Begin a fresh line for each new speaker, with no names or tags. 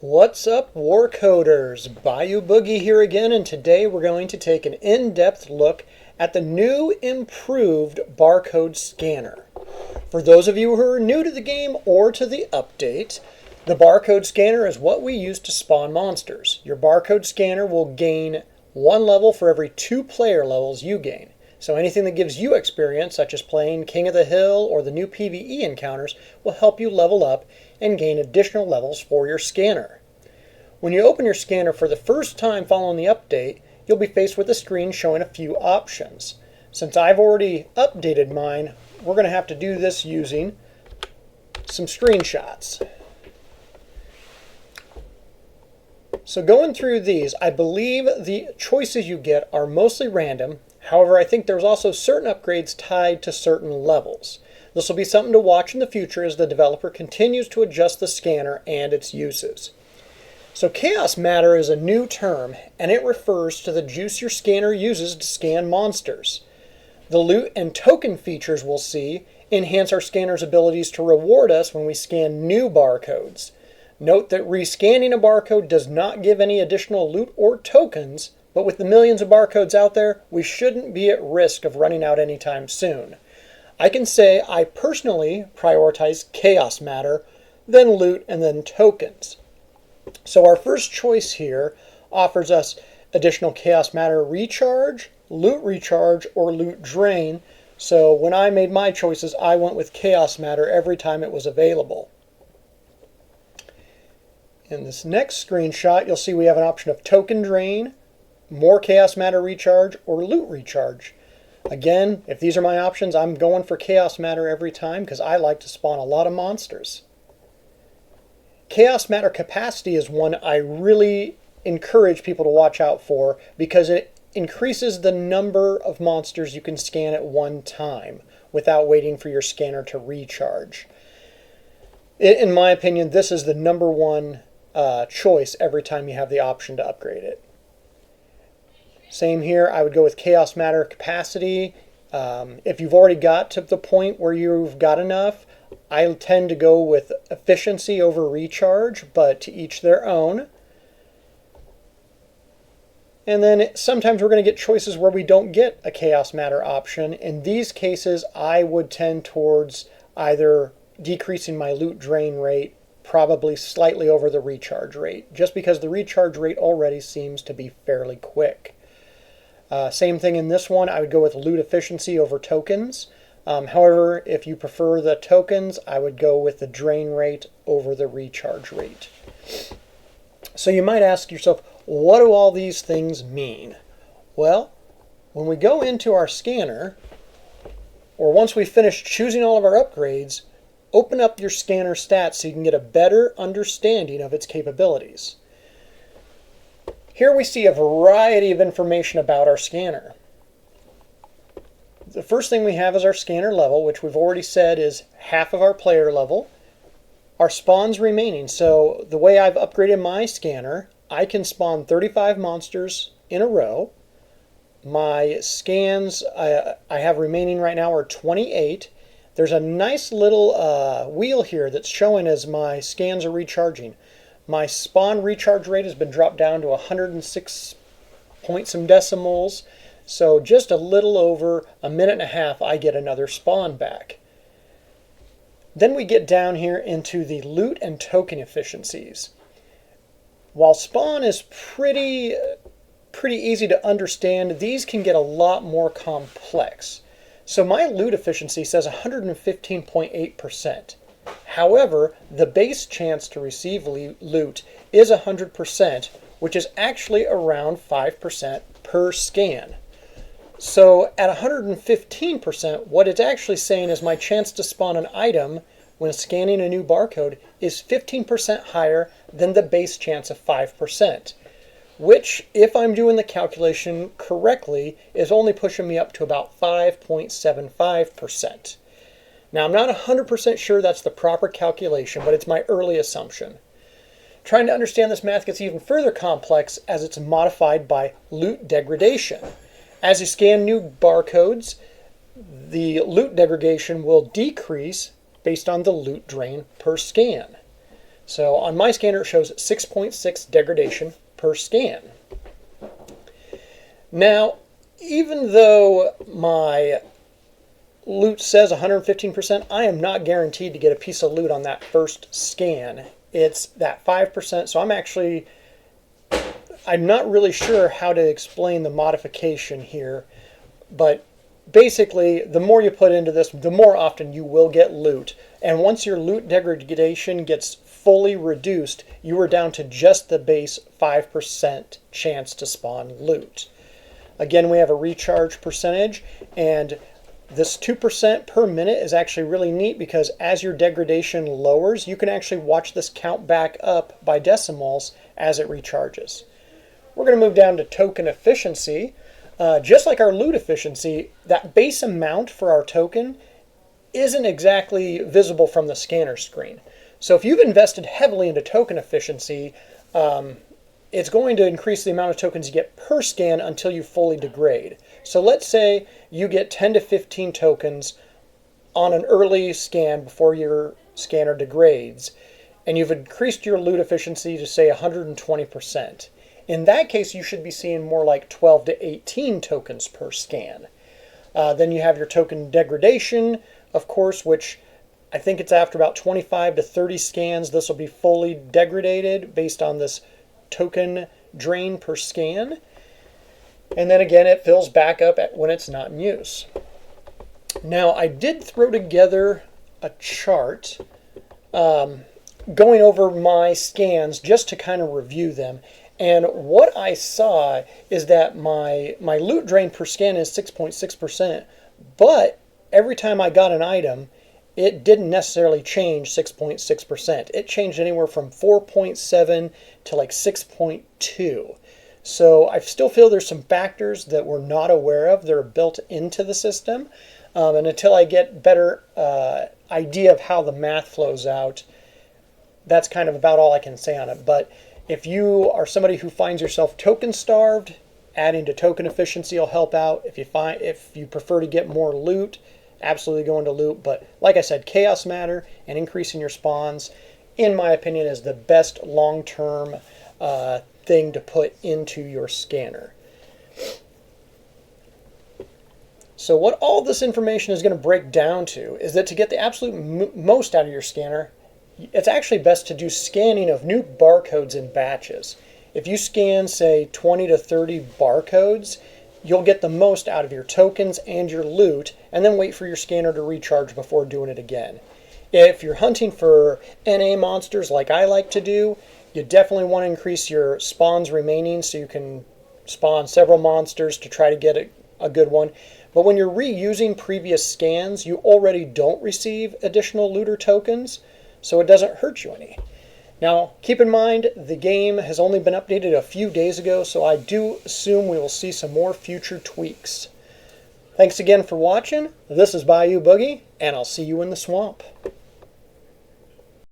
What's up, Warcoders? Bayou Boogie here again, and today we're going to take an in-depth look at the new improved Barcode Scanner. For those of you who are new to the game or to the update, the Barcode Scanner is what we use to spawn monsters. Your Barcode Scanner will gain one level for every 2 player levels you gain. So anything that gives you experience, such as playing King of the Hill or the new PvE encounters, will help you level up and gain additional levels for your scanner. When you open your scanner for the first time following the update, you'll be faced with a screen showing a few options. Since I've already updated mine, we're going to have to do this using some screenshots. So going through these, I believe the choices you get are mostly random. However, I think there's also certain upgrades tied to certain levels. This will be something to watch in the future as the developer continues to adjust the scanner and its uses. So Chaos Matter is a new term, and it refers to the juice your scanner uses to scan monsters. The loot and token features we'll see enhance our scanner's abilities to reward us when we scan new barcodes. Note that rescanning a barcode does not give any additional loot or tokens, but with the millions of barcodes out there, we shouldn't be at risk of running out anytime soon. I can say I personally prioritize Chaos Matter, then loot, and then tokens. So our first choice here offers us additional Chaos Matter recharge, loot recharge, or loot drain. So when I made my choices, I went with Chaos Matter every time it was available. In this next screenshot, you'll see we have an option of token drain, more Chaos Matter recharge, or loot recharge. Again, if these are my options, I'm going for Chaos Matter every time because I like to spawn a lot of monsters. Chaos Matter capacity is one I really encourage people to watch out for because it increases the number of monsters you can scan at one time without waiting for your scanner to recharge. In my opinion, this is the number one choice every time you have the option to upgrade it. Same here, I would go with Chaos Matter capacity. If you've already got to the point where you've got enough, I tend to go with efficiency over recharge, but to each their own. And then sometimes we're going to get choices where we don't get a Chaos Matter option. In these cases, I would tend towards either decreasing my loot drain rate, probably slightly over the recharge rate, just because the recharge rate already seems to be fairly quick. Same thing in this one, I would go with loot efficiency over tokens. However, if you prefer the tokens, I would go with the drain rate over the recharge rate. So you might ask yourself, what do all these things mean? Well, when we go into our scanner, or once we finish choosing all of our upgrades, open up your scanner stats so you can get a better understanding of its capabilities. Here we see a variety of information about our scanner. The first thing we have is our scanner level, which we've already said is half of our player level. Our spawns remaining. So the way I've upgraded my scanner, I can spawn 35 monsters in a row. My scans I have remaining right now are 28. There's a nice little wheel here that's showing as my scans are recharging. My spawn recharge rate has been dropped down to 106 point some decimals. So just a little over a minute and a half, I get another spawn back. Then we get down here into the loot and token efficiencies. While spawn is pretty easy to understand, these can get a lot more complex. So my loot efficiency says 115.8%. However, the base chance to receive loot is 100%, which is actually around 5% per scan. So at 115%, what it's actually saying is my chance to spawn an item when scanning a new barcode is 15% higher than the base chance of 5%, which, if I'm doing the calculation correctly, is only pushing me up to about 5.75%. Now, I'm not 100% sure that's the proper calculation, but it's my early assumption. Trying to understand this math gets even further complex as it's modified by loot degradation. As you scan new barcodes, the loot degradation will decrease based on the loot drain per scan. So on my scanner it shows 6.6 degradation per scan. Now, even though my loot says 115%, I am not guaranteed to get a piece of loot on that first scan. It's that 5%, so I'm not really sure how to explain the modification here, but basically the more you put into this, the more often you will get loot. And once your loot degradation gets fully reduced, you are down to just the base 5% chance to spawn loot. Again, we have a recharge percentage, and this 2% per minute is actually really neat because as your degradation lowers, you can actually watch this count back up by decimals as it recharges. We're going to move down to token efficiency. Just like our loot efficiency, that base amount for our token isn't exactly visible from the scanner screen. So if you've invested heavily into token efficiency, it's going to increase the amount of tokens you get per scan until you fully degrade. So let's say you get 10 to 15 tokens on an early scan before your scanner degrades, and you've increased your loot efficiency to say 120%. In that case, you should be seeing more like 12 to 18 tokens per scan. Then you have your token degradation, of course, which I think it's after about 25 to 30 scans. This will be fully degraded based on this token drain per scan. And then again, it fills back up when it's not in use. Now, I did throw together a chart going over my scans just to kind of review them. And what I saw is that my loot drain per scan is 6.6%, but every time I got an item, it didn't necessarily change 6.6%. It changed anywhere from 4.7 to like 6.2. So I still feel there's some factors that we're not aware of that are built into the system. And until I get better idea of how the math flows out, that's kind of about all I can say on it. But if you are somebody who finds yourself token starved, adding to token efficiency will help out. If you prefer to get more loot, absolutely go into loot. But like I said, chaos matter and increasing your spawns, in my opinion, is the best long-term thing to put into your scanner. So what all this information is going to break down to is that to get the absolute most out of your scanner, it's actually best to do scanning of new barcodes in batches. If you scan, say, 20 to 30 barcodes, you'll get the most out of your tokens and your loot, and then wait for your scanner to recharge before doing it again. If you're hunting for NA monsters like I like to do, you definitely want to increase your spawns remaining so you can spawn several monsters to try to get a good one. But when you're reusing previous scans, you already don't receive additional looter tokens, so it doesn't hurt you any. Now, keep in mind, the game has only been updated a few days ago, so I do assume we will see some more future tweaks. Thanks again for watching. This is Bayou Boogie, and I'll see you in the swamp.